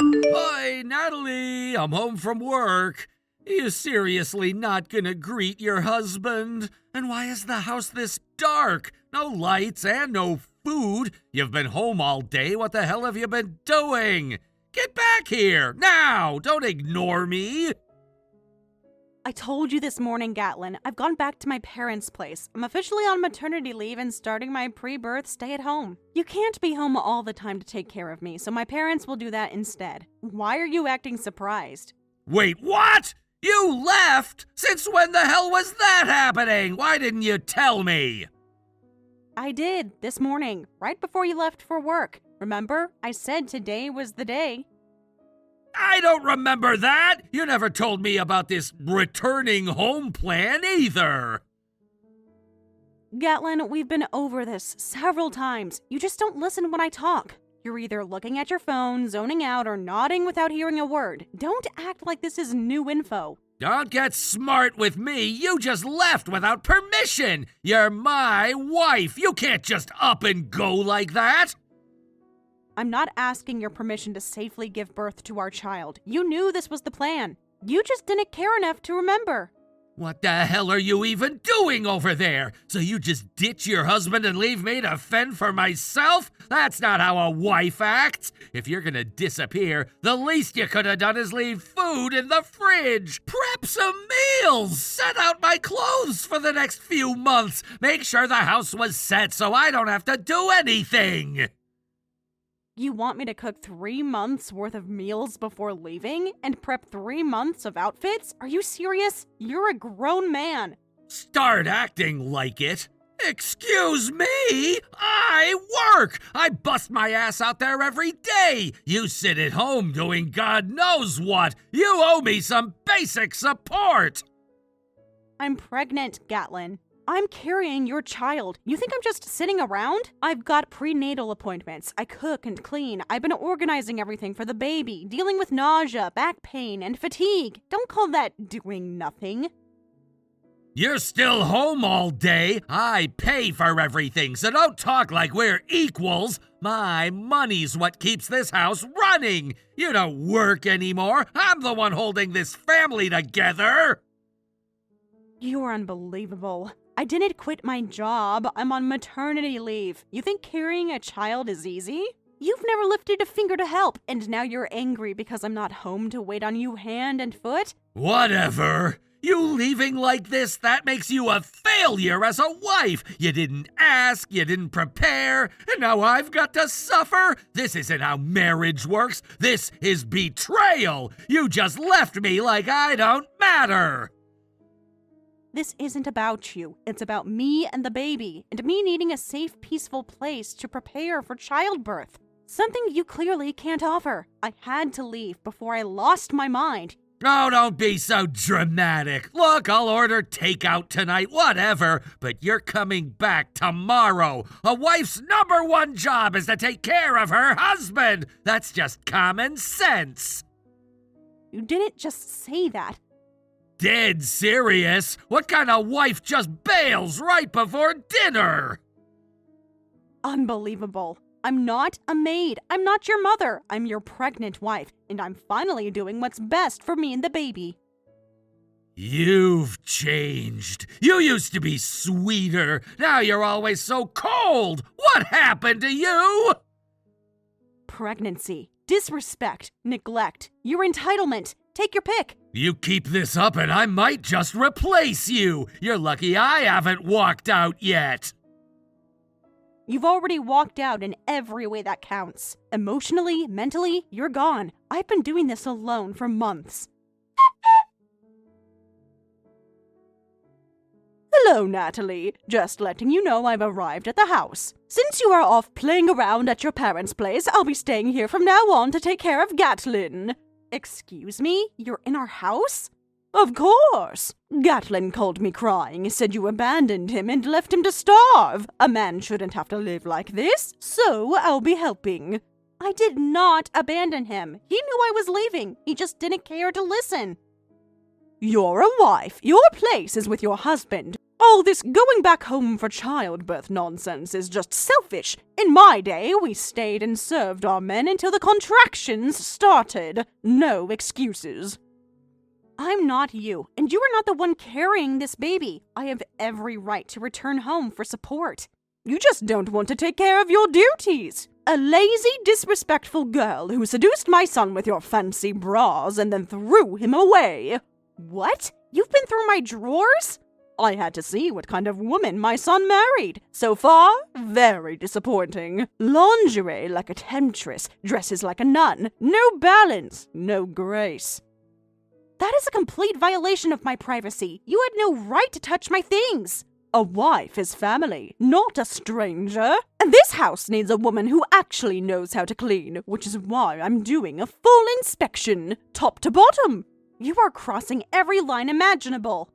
Hi, Natalie, I'm home from work. Are you seriously not gonna greet your husband? And why is the house this dark? No lights and no food. You've been home all day. What the hell have you been doing? Get back here, now! Don't ignore me! I told you this morning, Gatlin. I've gone back to my parents' place. I'm officially on maternity leave and starting my pre-birth stay at home. You can't be home all the time to take care of me, so my parents will do that instead. Why are you acting surprised? Wait, what? You left? Since when the hell was that happening? Why didn't you tell me? I did, this morning, right before you left for work. Remember? I said today was the day. I don't remember that! You never told me about this returning home plan either! Gatlin, we've been over this several times. You just don't listen when I talk. You're either looking at your phone, zoning out, or nodding without hearing a word. Don't act like this is new info. Don't get smart with me. You just left without permission. You're my wife. You can't just up and go like that. I'm not asking your permission to safely give birth to our child. You knew this was the plan. You just didn't care enough to remember. What the hell are you even doing over there? So you just ditch your husband and leave me to fend for myself? That's not how a wife acts. If you're gonna disappear, the least you could have done is leave food in the fridge. Prep some meals. Set out my clothes for the next few months. Make sure the house was set so I don't have to do anything. You want me to cook 3 months worth of meals before leaving and prep 3 months of outfits? Are you serious? You're a grown man. Start acting like it. Excuse me? I work! I bust my ass out there every day! You sit at home doing God knows what! You owe me some basic support! I'm pregnant, Gatlin. I'm carrying your child. You think I'm just sitting around? I've got prenatal appointments. I cook and clean. I've been organizing everything for the baby, dealing with nausea, back pain, and fatigue. Don't call that doing nothing. You're still home all day. I pay for everything, so don't talk like we're equals. My money's what keeps this house running. You don't work anymore. I'm the one holding this family together. You're unbelievable. I didn't quit my job. I'm on maternity leave. You think carrying a child is easy? You've never lifted a finger to help, and now you're angry because I'm not home to wait on you hand and foot? Whatever. You leaving like this, that makes you a failure as a wife. You didn't ask, you didn't prepare, and now I've got to suffer? This isn't how marriage works. This is betrayal. You just left me like I don't matter. This isn't about you. It's about me and the baby, and me needing a safe, peaceful place to prepare for childbirth. Something you clearly can't offer. I had to leave before I lost my mind. Oh, don't be so dramatic. Look, I'll order takeout tonight, whatever, but you're coming back tomorrow. A wife's #1 job is to take care of her husband. That's just common sense. You didn't just say that. Dead serious? What kind of wife just bails right before dinner? Unbelievable. I'm not a maid. I'm not your mother. I'm your pregnant wife, and I'm finally doing what's best for me and the baby. You've changed. You used to be sweeter. Now you're always so cold. What happened to you? Pregnancy, disrespect, neglect, your entitlement. Take your pick. You keep this up and I might just replace you. You're lucky I haven't walked out yet. You've already walked out in every way that counts. Emotionally, mentally, you're gone. I've been doing this alone for months. Hello, Natalie. Just letting you know I've arrived at the house. Since you are off playing around at your parents' place, I'll be staying here from now on to take care of Gatlin. Excuse me? You're in our house? Of course. Gatlin called me crying, said you abandoned him and left him to starve. A man shouldn't have to live like this, so I'll be helping. I did not abandon him. He knew I was leaving. He just didn't care to listen. You're a wife. Your place is with your husband. All this going back home for childbirth nonsense is just selfish. In my day, we stayed and served our men until the contractions started. No excuses. I'm not you, and you are not the one carrying this baby. I have every right to return home for support. You just don't want to take care of your duties. A lazy, disrespectful girl who seduced my son with your fancy bras and then threw him away. What? You've been through my drawers? I had to see what kind of woman my son married. So far, very disappointing. Lingerie like a temptress, dresses like a nun, no balance, no grace. That is a complete violation of my privacy. You had no right to touch my things. A wife is family, not a stranger. And this house needs a woman who actually knows how to clean, which is why I'm doing a full inspection, top to bottom. You are crossing every line imaginable.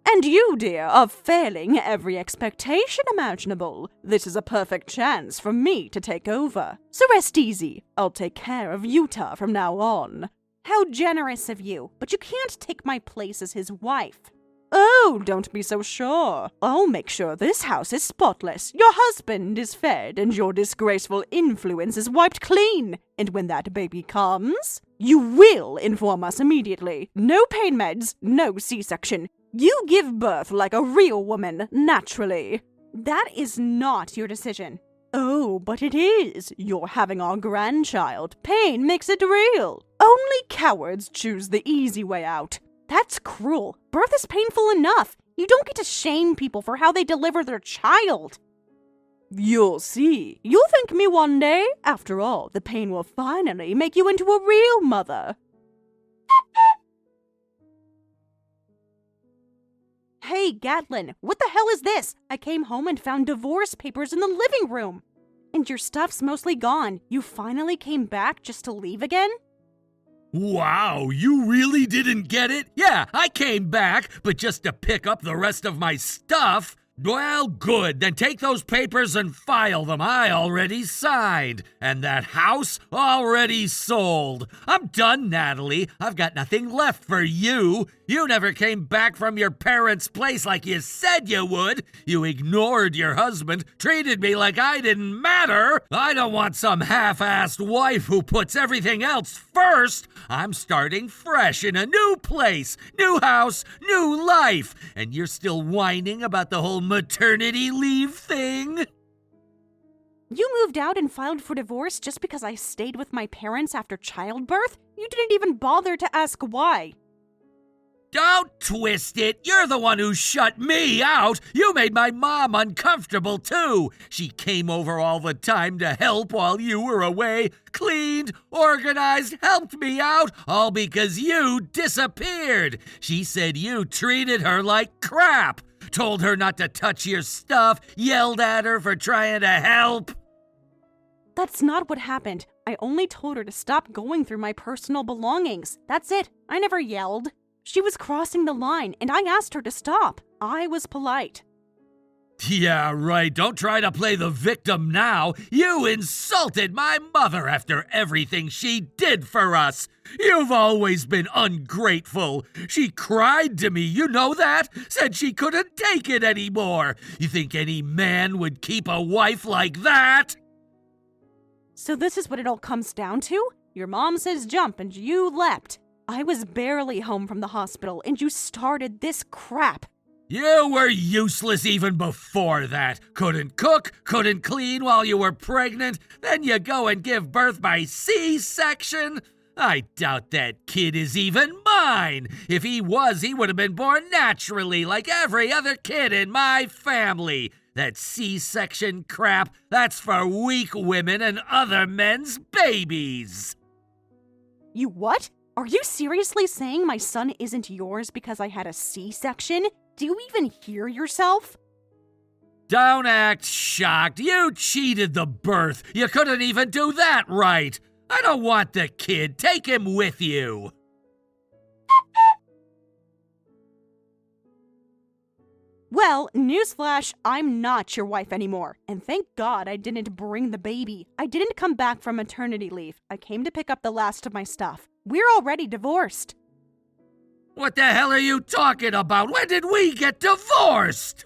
And you, dear, are failing every expectation imaginable. This is a perfect chance for me to take over. So rest easy. I'll take care of Utah from now on. How generous of you, but you can't take my place as his wife. Oh, don't be so sure. I'll make sure this house is spotless, your husband is fed, and your disgraceful influence is wiped clean. And when that baby comes, you will inform us immediately. No pain meds, no C-section. You give birth like a real woman, naturally. That is not your decision. Oh, but it is. You're having our grandchild. Pain makes it real. Only cowards choose the easy way out. That's cruel. Birth is painful enough. You don't get to shame people for how they deliver their child. You'll see. You'll thank me one day. After all, the pain will finally make you into a real mother. Hey, Gatlin, what the hell is this? I came home and found divorce papers in the living room. And your stuff's mostly gone. You finally came back just to leave again? Wow, you really didn't get it? Yeah, I came back, but just to pick up the rest of my stuff. Well, good. Then take those papers and file them. I already signed. And that house already sold. I'm done, Natalie. I've got nothing left for you. You never came back from your parents' place like you said you would. You ignored your husband, treated me like I didn't matter. I don't want some half-assed wife who puts everything else first. I'm starting fresh in a new place, new house, new life. And you're still whining about the whole maternity leave thing? You moved out and filed for divorce just because I stayed with my parents after childbirth? You didn't even bother to ask why. Don't twist it. You're the one who shut me out. You made my mom uncomfortable, too. She came over all the time to help while you were away, cleaned, organized, helped me out, all because you disappeared. She said you treated her like crap, told her not to touch your stuff, yelled at her for trying to help. That's not what happened. I only told her to stop going through my personal belongings. That's it. I never yelled. She was crossing the line, and I asked her to stop. I was polite. Yeah, right. Don't try to play the victim now. You insulted my mother after everything she did for us. You've always been ungrateful. She cried to me, you know that? Said she couldn't take it anymore. You think any man would keep a wife like that? So this is what it all comes down to? Your mom says jump, and you leapt. I was barely home from the hospital, and you started this crap. You were useless even before that. Couldn't cook, couldn't clean while you were pregnant. Then you go and give birth by C-section. I doubt that kid is even mine. If he was, he would have been born naturally like every other kid in my family. That C-section crap, that's for weak women and other men's babies. You what? Are you seriously saying my son isn't yours because I had a C-section? Do you even hear yourself? Don't act shocked. You cheated the birth. You couldn't even do that right. I don't want the kid. Take him with you. Well, newsflash, I'm not your wife anymore. And thank God I didn't bring the baby. I didn't come back from maternity leave. I came to pick up the last of my stuff. We're already divorced. What the hell are you talking about? When did we get divorced?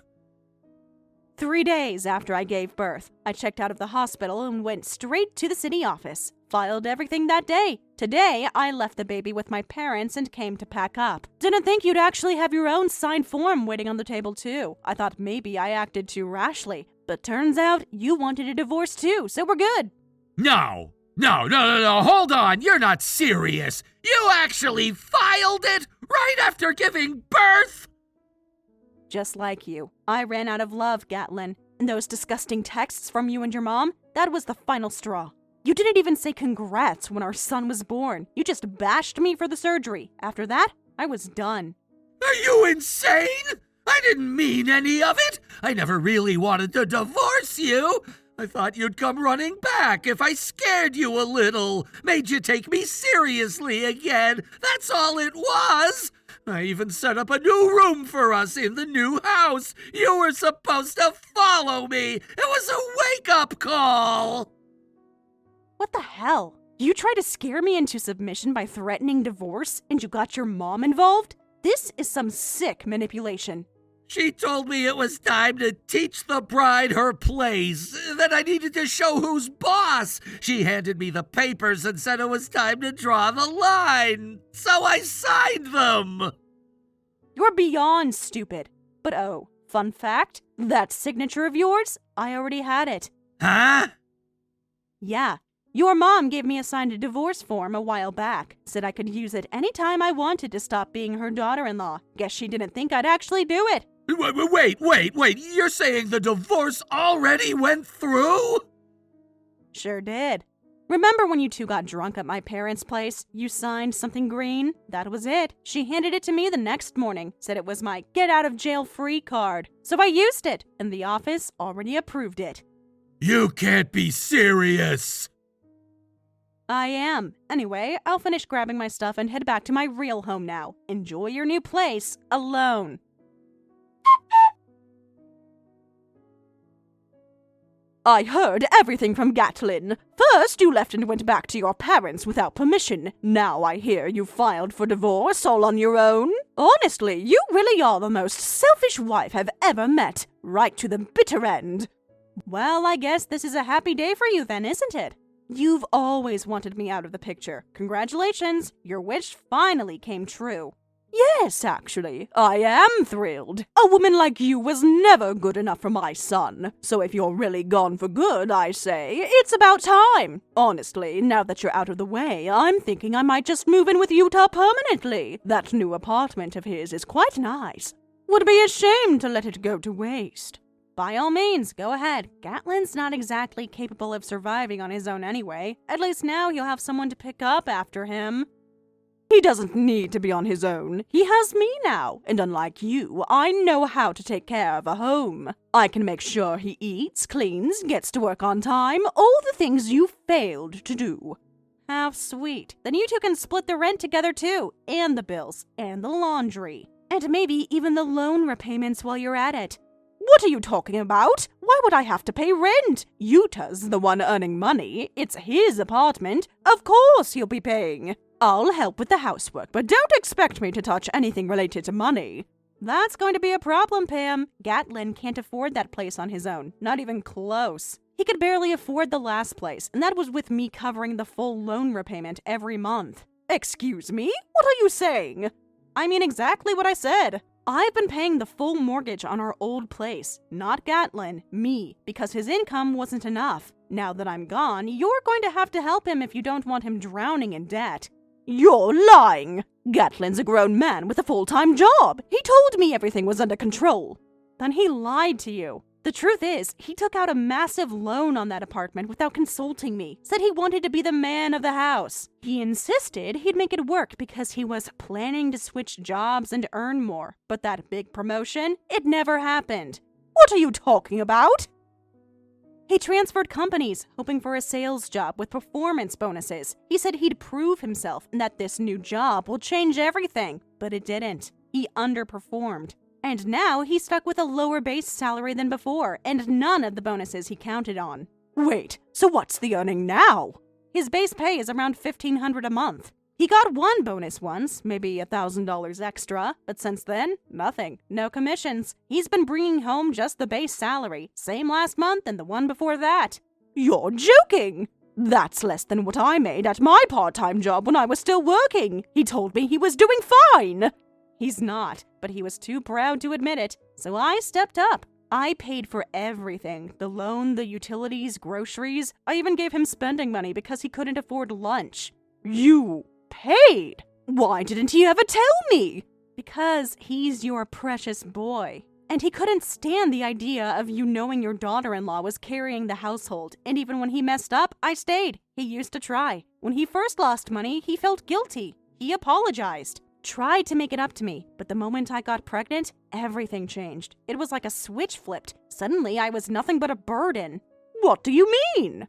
3 days after I gave birth, I checked out of the hospital and went straight to the city office. Filed everything that day. Today, I left the baby with my parents and came to pack up. Didn't think you'd actually have your own signed form waiting on the table too. I thought maybe I acted too rashly. But turns out you wanted a divorce too, so we're good. No, hold on, you're not serious. You actually filed it right after giving birth? Just like you. I ran out of love, Gatlin. And those disgusting texts from you and your mom, that was the final straw. You didn't even say congrats when our son was born. You just bashed me for the surgery. After that, I was done. Are you insane? I didn't mean any of it. I never really wanted to divorce you. I thought you'd come running back if I scared you a little, made you take me seriously again. That's all it was. I even set up a new room for us in the new house. You were supposed to follow me. It was a wake-up call. What the hell? You tried to scare me into submission by threatening divorce, and you got your mom involved? This is some sick manipulation. She told me it was time to teach the bride her plays, that I needed to show who's boss. She handed me the papers and said it was time to draw the line. So I signed them. You're beyond stupid. But oh, fun fact, that signature of yours, I already had it. Huh? Yeah. Your mom gave me a signed divorce form a while back. Said I could use it anytime I wanted to stop being her daughter-in-law. Guess she didn't think I'd actually do it. Wait. You're saying the divorce already went through? Sure did. Remember when you two got drunk at my parents' place? You signed something green? That was it. She handed it to me the next morning. Said it was my get-out-of-jail-free card. So I used it, and the office already approved it. You can't be serious. I am. Anyway, I'll finish grabbing my stuff and head back to my real home now. Enjoy your new place, alone. I heard everything from Gatlin. First, you left and went back to your parents without permission. Now I hear you filed for divorce all on your own. Honestly, you really are the most selfish wife I've ever met. Right to the bitter end. Well, I guess this is a happy day for you then, isn't it? You've always wanted me out of the picture. Congratulations, your wish finally came true. Yes, actually, I am thrilled. A woman like you was never good enough for my son. So if you're really gone for good, I say, it's about time. Honestly, now that you're out of the way, I'm thinking I might just move in with Utah permanently. That new apartment of his is quite nice. Would be a shame to let it go to waste. By all means, go ahead. Gatlin's not exactly capable of surviving on his own anyway. At least now he'll have someone to pick up after him. He doesn't need to be on his own. He has me now, and unlike you, I know how to take care of a home. I can make sure he eats, cleans, gets to work on time, all the things you failed to do. How sweet. Then you two can split the rent together too, and the bills, and the laundry, and maybe even the loan repayments while you're at it. What are you talking about? Why would I have to pay rent? Utah's the one earning money. It's his apartment. Of course he'll be paying. I'll help with the housework, but don't expect me to touch anything related to money. That's going to be a problem, Pam. Gatlin can't afford that place on his own. Not even close. He could barely afford the last place, and that was with me covering the full loan repayment every month. Excuse me? What are you saying? I mean exactly what I said. I've been paying the full mortgage on our old place, not Gatlin, me, because his income wasn't enough. Now that I'm gone, you're going to have to help him if you don't want him drowning in debt. You're lying! Gatlin's a grown man with a full-time job. He told me everything was under control. Then he lied to you. The truth is, he took out a massive loan on that apartment without consulting me. Said he wanted to be the man of the house. He insisted he'd make it work because he was planning to switch jobs and earn more. But that big promotion, it never happened. What are you talking about? He transferred companies, hoping for a sales job with performance bonuses. He said he'd prove himself and that this new job will change everything. But it didn't. He underperformed. And now he's stuck with a lower base salary than before, and none of the bonuses he counted on. Wait, so what's the earning now? His base pay is around $1,500 a month. He got one bonus once, maybe $1,000 extra, but since then, nothing. No commissions. He's been bringing home just the base salary, same last month and the one before that. You're joking! That's less than what I made at my part-time job when I was still working. He told me he was doing fine. He's not, but he was too proud to admit it, so I stepped up. I paid for everything. The loan, the utilities, groceries. I even gave him spending money because he couldn't afford lunch. You paid? Why didn't he ever tell me? Because he's your precious boy. And he couldn't stand the idea of you knowing your daughter-in-law was carrying the household. And even when he messed up, I stayed. He used to try. When he first lost money, he felt guilty. He apologized. Tried to make it up to me, but the moment I got pregnant, everything changed. It was like a switch flipped. Suddenly, I was nothing but a burden. What do you mean?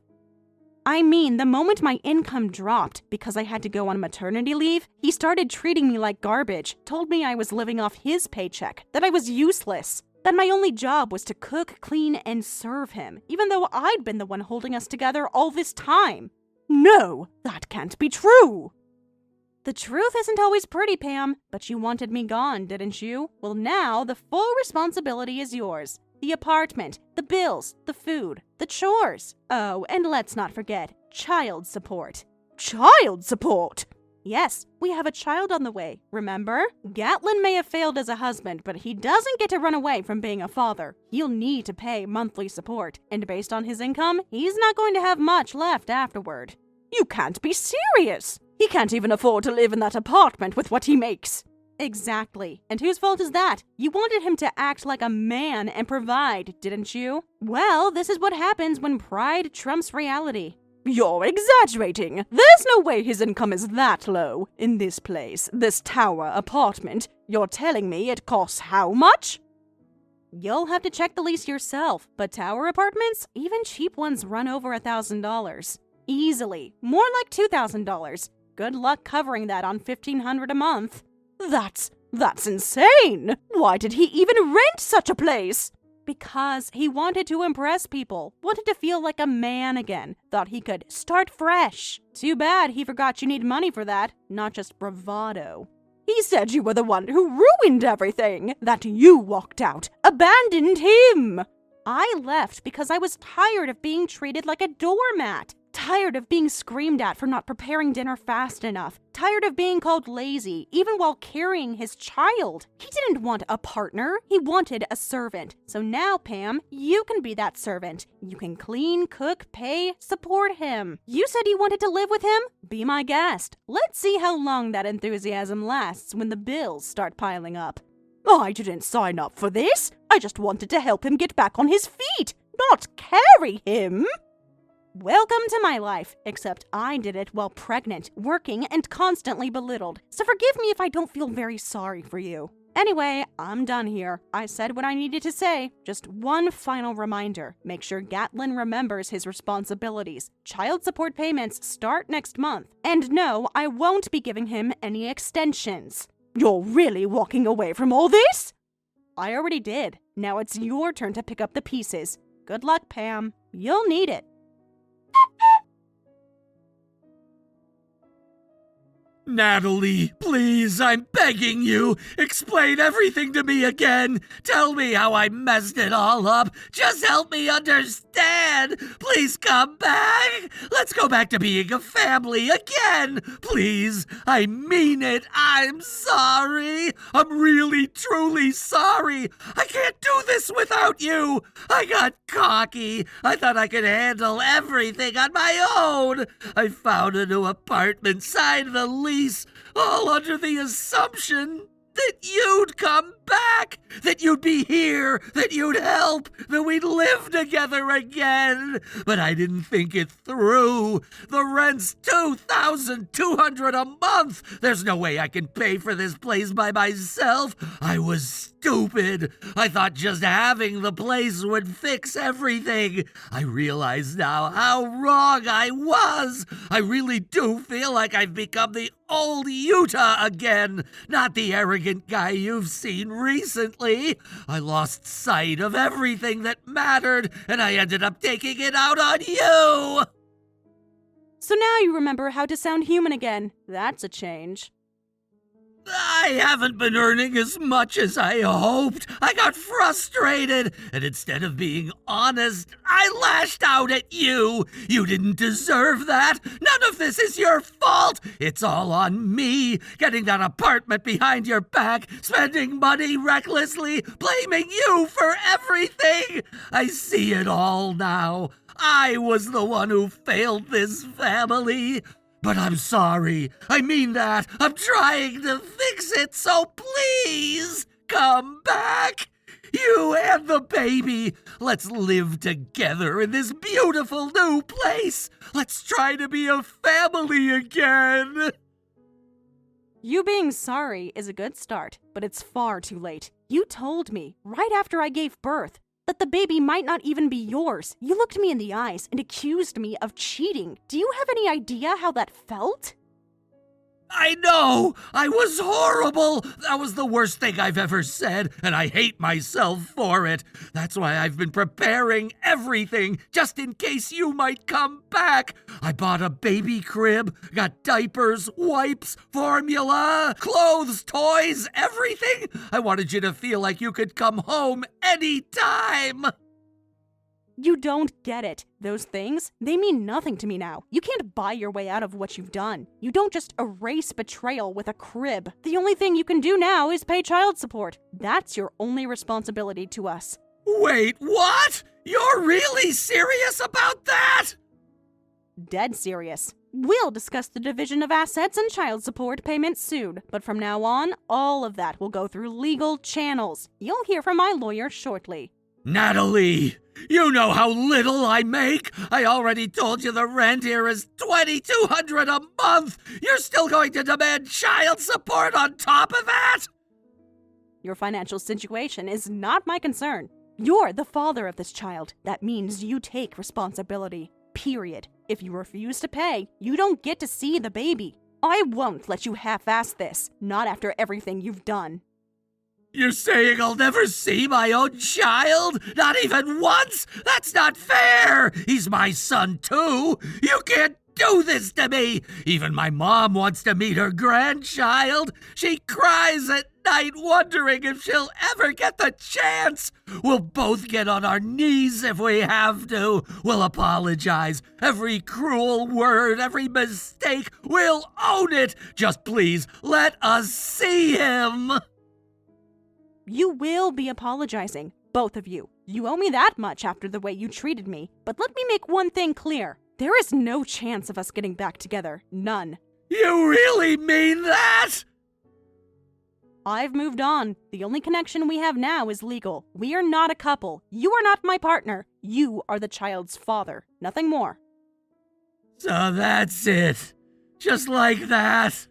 I mean, the moment my income dropped because I had to go on maternity leave, he started treating me like garbage, told me I was living off his paycheck, that I was useless, that my only job was to cook, clean, and serve him, even though I'd been the one holding us together all this time. No, that can't be true. The truth isn't always pretty, Pam, but you wanted me gone, didn't you? Well, now the full responsibility is yours. The apartment, the bills, the food, the chores. Oh, and let's not forget, child support. Child support? Yes, we have a child on the way, remember? Gatlin may have failed as a husband, but he doesn't get to run away from being a father. He'll need to pay monthly support, and based on his income, he's not going to have much left afterward. You can't be serious! He can't even afford to live in that apartment with what he makes. Exactly. And whose fault is that? You wanted him to act like a man and provide, didn't you? Well, this is what happens when pride trumps reality. You're exaggerating. There's no way his income is that low. In this place, this tower apartment, you're telling me it costs how much? You'll have to check the lease yourself, but tower apartments, even cheap ones run over $1,000. Easily. More like $2,000. Good luck covering that on $1,500 a month. That's insane! Why did he even rent such a place? Because he wanted to impress people, wanted to feel like a man again, thought he could start fresh. Too bad he forgot you need money for that, not just bravado. He said you were the one who ruined everything, that you walked out, abandoned him. I left because I was tired of being treated like a doormat. Tired of being screamed at for not preparing dinner fast enough. Tired of being called lazy, even while carrying his child. He didn't want a partner, he wanted a servant. So now, Pam, you can be that servant. You can clean, cook, pay, support him. You said you wanted to live with him? Be my guest. Let's see how long that enthusiasm lasts when the bills start piling up. I didn't sign up for this. I just wanted to help him get back on his feet, not carry him. Welcome to my life, except I did it while pregnant, working, and constantly belittled. So forgive me if I don't feel very sorry for you. Anyway, I'm done here. I said what I needed to say. Just one final reminder. Make sure Gatlin remembers his responsibilities. Child support payments start next month. And no, I won't be giving him any extensions. You're really walking away from all this? I already did. Now it's your turn to pick up the pieces. Good luck, Pam. You'll need it. Natalie, please, I'm begging you. Explain everything to me again. Tell me how I messed it all up. Just help me understand. Please come back. Let's go back to being a family again. Please, I mean it. I'm sorry. I'm really, truly sorry. I can't do this without you. I got cocky. I thought I could handle everything on my own. I found a new apartment, signed the lease, all under the assumption that you'd come back, that you'd be here, that you'd help, that we'd live together again. But I didn't think it through. The rent's $2,200 a month. There's no way I can pay for this place by myself. I was stupid. I thought just having the place would fix everything. I realize now how wrong I was. I really do feel like I've become the old Utah again, not the arrogant guy you've seen recently. I lost sight of everything that mattered, and I ended up taking it out on you. So now you remember how to sound human again. That's a change. I haven't been earning as much as I hoped. I got frustrated, and instead of being honest, I lashed out at you. You didn't deserve that. None of this is your fault. It's all on me. Getting that apartment behind your back, spending money recklessly, blaming you for everything. I see it all now. I was the one who failed this family. But I'm sorry. I mean that. I'm trying to fix it, so please come back. You and the baby. Let's live together in this beautiful new place. Let's try to be a family again. You being sorry is a good start, but it's far too late. You told me, right after I gave birth, that the baby might not even be yours. You looked me in the eyes and accused me of cheating. Do you have any idea how that felt? I know! I was horrible! That was the worst thing I've ever said, and I hate myself for it. That's why I've been preparing everything, just in case you might come back. I bought a baby crib, got diapers, wipes, formula, clothes, toys, everything. I wanted you to feel like you could come home anytime. You don't get it. Those things, they mean nothing to me now. You can't buy your way out of what you've done. You don't just erase betrayal with a crib. The only thing you can do now is pay child support. That's your only responsibility to us. Wait, what? You're really serious about that? Dead serious. We'll discuss the division of assets and child support payments soon, but from now on, all of that will go through legal channels. You'll hear from my lawyer shortly. Natalie, you know how little I make. I already told you the rent here is $2,200 a month. You're still going to demand child support on top of that? Your financial situation is not my concern. You're the father of this child. That means you take responsibility. Period. If you refuse to pay, you don't get to see the baby. I won't let you half-ass this. Not after everything you've done. You're saying I'll never see my own child? Not even once? That's not fair! He's my son, too! You can't do this to me! Even my mom wants to meet her grandchild. She cries at night wondering if she'll ever get the chance. We'll both get on our knees if we have to. We'll apologize. Every cruel word, every mistake, we'll own it. Just please, let us see him. You will be apologizing, both of you. You owe me that much after the way you treated me. But let me make one thing clear. There is no chance of us getting back together. None. You really mean that? I've moved on. The only connection we have now is legal. We are not a couple. You are not my partner. You are the child's father. Nothing more. So that's it. Just like that.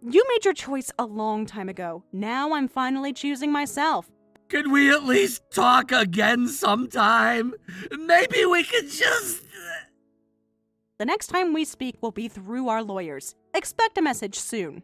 You made your choice a long time ago. Now I'm finally choosing myself. Could we at least talk again sometime? Maybe we could just... The next time we speak will be through our lawyers. Expect a message soon.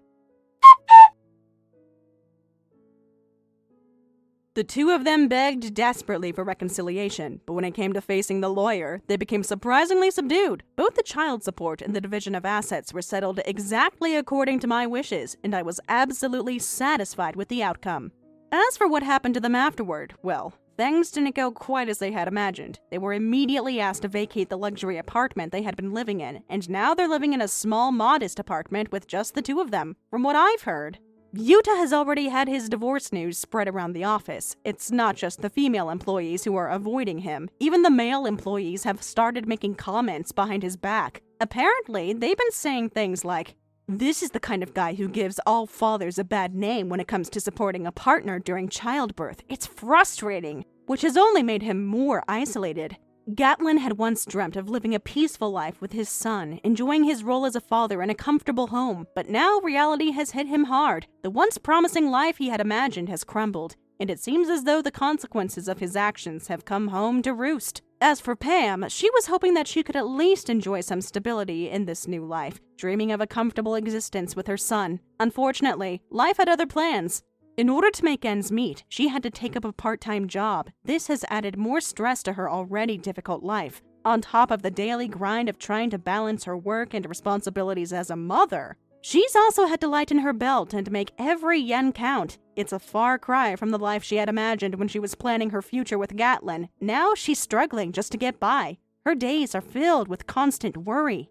The two of them begged desperately for reconciliation, but when it came to facing the lawyer, they became surprisingly subdued. Both the child support and the division of assets were settled exactly according to my wishes, and I was absolutely satisfied with the outcome. As for what happened to them afterward, well, things didn't go quite as they had imagined. They were immediately asked to vacate the luxury apartment they had been living in, and now they're living in a small, modest apartment with just the two of them, from what I've heard. Yuta has already had his divorce news spread around the office. It's not just the female employees who are avoiding him. Even the male employees have started making comments behind his back. Apparently, they've been saying things like, "This is the kind of guy who gives all fathers a bad name when it comes to supporting a partner during childbirth. It's frustrating," which has only made him more isolated. Gatlin had once dreamt of living a peaceful life with his son, enjoying his role as a father in a comfortable home, but now reality has hit him hard. The once promising life he had imagined has crumbled, and it seems as though the consequences of his actions have come home to roost. As for Pam, she was hoping that she could at least enjoy some stability in this new life, dreaming of a comfortable existence with her son. Unfortunately, life had other plans. In order to make ends meet, she had to take up a part-time job. This has added more stress to her already difficult life. On top of the daily grind of trying to balance her work and responsibilities as a mother, she's also had to lighten her belt and make every yen count. It's a far cry from the life she had imagined when she was planning her future with Gatlin. Now she's struggling just to get by. Her days are filled with constant worry.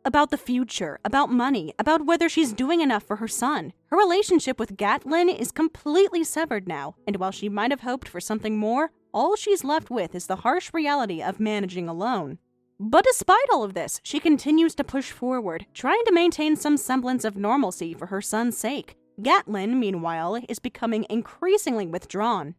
About the future, about money, about whether she's doing enough for her son. Her relationship with Gatlin is completely severed now, and while she might have hoped for something more, all she's left with is the harsh reality of managing alone. But despite all of this, she continues to push forward, trying to maintain some semblance of normalcy for her son's sake. Gatlin, meanwhile, is becoming increasingly withdrawn.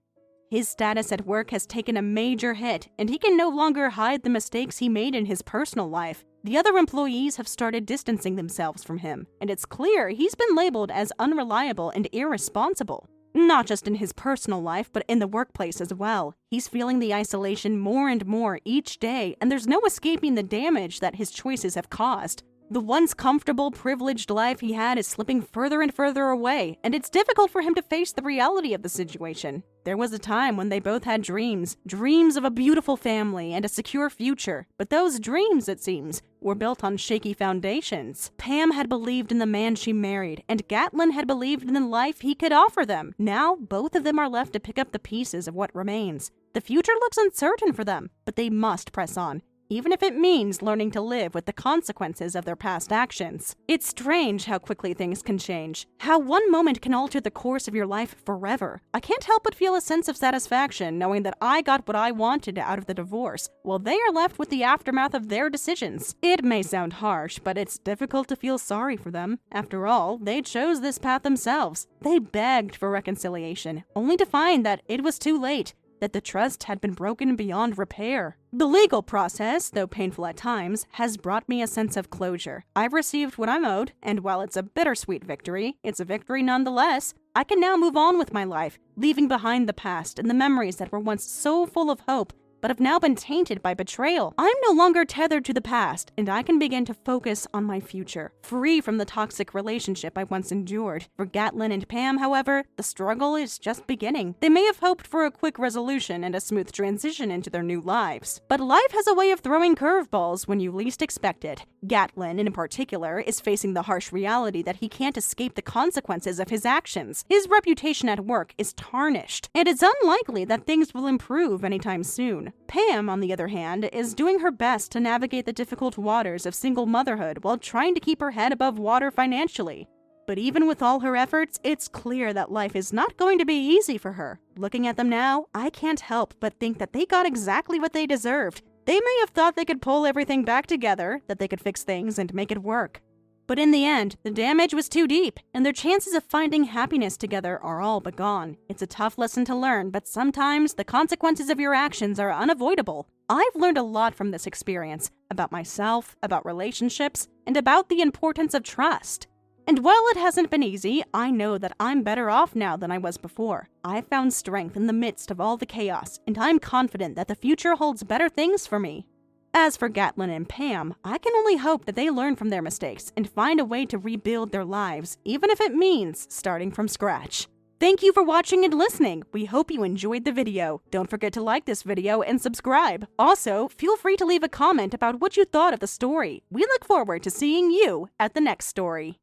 His status at work has taken a major hit, and he can no longer hide the mistakes he made in his personal life. The other employees have started distancing themselves from him, and it's clear he's been labeled as unreliable and irresponsible. Not just in his personal life, but in the workplace as well. He's feeling the isolation more and more each day, and there's no escaping the damage that his choices have caused. The once comfortable, privileged life he had is slipping further and further away, and it's difficult for him to face the reality of the situation. There was a time when they both had dreams of a beautiful family and a secure future, but those dreams, it seems, were built on shaky foundations. Pam had believed in the man she married, and Gatlin had believed in the life he could offer them. Now, both of them are left to pick up the pieces of what remains. The future looks uncertain for them, but they must press on, even if it means learning to live with the consequences of their past actions. It's strange how quickly things can change, how one moment can alter the course of your life forever. I can't help but feel a sense of satisfaction knowing that I got what I wanted out of the divorce, while they are left with the aftermath of their decisions. It may sound harsh, but it's difficult to feel sorry for them. After all, they chose this path themselves. They begged for reconciliation, only to find that it was too late, that the trust had been broken beyond repair. The legal process, though painful at times, has brought me a sense of closure. I've received what I'm owed, and while it's a bittersweet victory, it's a victory nonetheless. I can now move on with my life, leaving behind the past and the memories that were once so full of hope, but have now been tainted by betrayal. I'm no longer tethered to the past, and I can begin to focus on my future, free from the toxic relationship I once endured. For Gatlin and Pam, however, the struggle is just beginning. They may have hoped for a quick resolution and a smooth transition into their new lives, but life has a way of throwing curveballs when you least expect it. Gatlin, in particular, is facing the harsh reality that he can't escape the consequences of his actions. His reputation at work is tarnished, and it's unlikely that things will improve anytime soon. Pam, on the other hand, is doing her best to navigate the difficult waters of single motherhood while trying to keep her head above water financially. But even with all her efforts, it's clear that life is not going to be easy for her. Looking at them now, I can't help but think that they got exactly what they deserved. They may have thought they could pull everything back together, that they could fix things and make it work. But in the end, the damage was too deep, and their chances of finding happiness together are all but gone. It's a tough lesson to learn, but sometimes the consequences of your actions are unavoidable. I've learned a lot from this experience, about myself, about relationships, and about the importance of trust. And while it hasn't been easy, I know that I'm better off now than I was before. I've found strength in the midst of all the chaos, and I'm confident that the future holds better things for me. As for Gatlin and Pam, I can only hope that they learn from their mistakes and find a way to rebuild their lives, even if it means starting from scratch. Thank you for watching and listening. We hope you enjoyed the video. Don't forget to like this video and subscribe. Also, feel free to leave a comment about what you thought of the story. We look forward to seeing you at the next story.